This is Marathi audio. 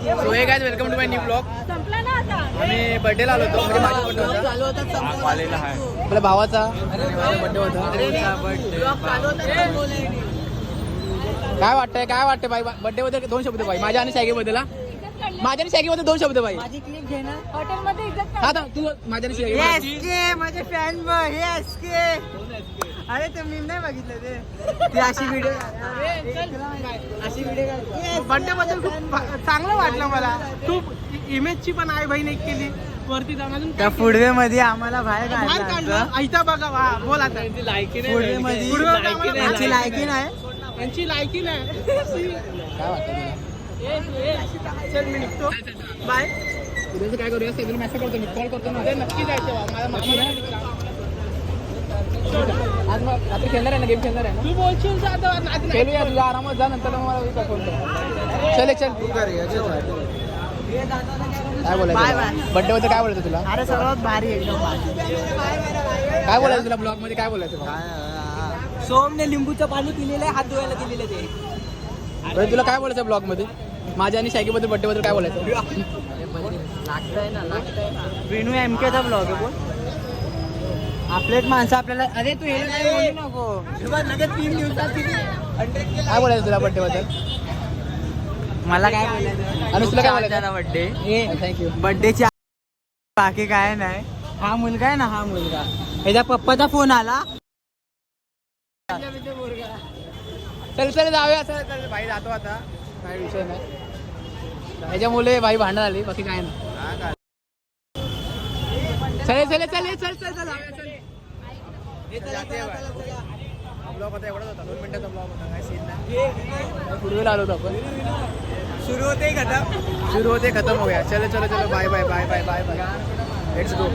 So hey guys welcome to my new blog. आम्ही बर्थडेला आलो होतो म्हणजे माझा बर्थडे होता कॉलेजला आहे आपल्या भावाचा आणि माझा बर्थडे होता. काय वाटतंय बाई बर्थडे बद्दल दोन शब्द बाई माझ्या आणि सॅगी बद्दल. माझ्या आणि सॅगी बद्दल दोन शब्द बाई. माझी क्लिप घे ना हॉटेलमध्ये इज्जत हा तू माझ्या आणि सॅगी एसके माझे फॅन बॉय हे एसके. अरे ते मी नाही बघितलं ते अशी व्हिडिओ अशी व्हिडिओ बर्थडे बद्दल खूप चांगलं वाटलं मला. खूप इमेजची पण आहे बहीण एक केली वरती जाऊन अजून त्या फुडवे मध्ये आम्हाला बाहेर बाहेर काढलं. ऐता बघा वा बोल आता. फुडवे मध्ये फुडवे यांची लायकी नाही यांची लायकी नाही. काय वाटतं चल मी निघतो बाय. उद्याचं काय करूया सेव्हिंग मेसेज करतो मी कॉल करतो ना. नक्की जायचं माझा मामा आज मग रात्री खेळणार आहे ना गेम खेळणार आहे ना. तू बोलशील खेळूया तुझा आरामात जा नंतर मग मला फोन कर. चल काय बोलायचं बर्थडे बद्दल काय बोलायचं तुला. अरे सर्वात भारी एकदम काय बोलायचं तुला ब्लॉग मध्ये काय बोलायचं. सोमने लिंबूचं पाणी पिलेलं आहे हात धुवायला दिलेलं ते. बरं तुला काय बोलायचं ब्लॉग मध्ये माझ्या आणि शायकी बद्दल बर्थडे बद्दल काय बोलायचं. लागतंय ना विनू एमकेचा ब्लॉग आहे बोल. आपलेच माणसं आपल्याला अरे तू हे नाही बोलू नको लगेच 3 दिवसात काय बोलायचं तुला बर्थडे बद्दल. मला काय बोलायचं आणि तुला काय बोलायचं बर्थडे थँक्यू. बर्थडेची बाकी काय नाही. हा मुलगा आहे ना हा मुलगा ह्याच्या पप्पाचा फोन आला. चल जाऊया चल भाई जातो आता काही विषय नाही. ह्याच्यामुळे भाई भांडण आली बाकी काय नाही. चल ब्लॉग होता एवढाच होता 2 मिनिटाचा ब्लॉग होता काय सीन नाही. पूर्वीला आलो होतो आपण. सुरू होते खतम हो गया. चलो बाय लेट्स गो.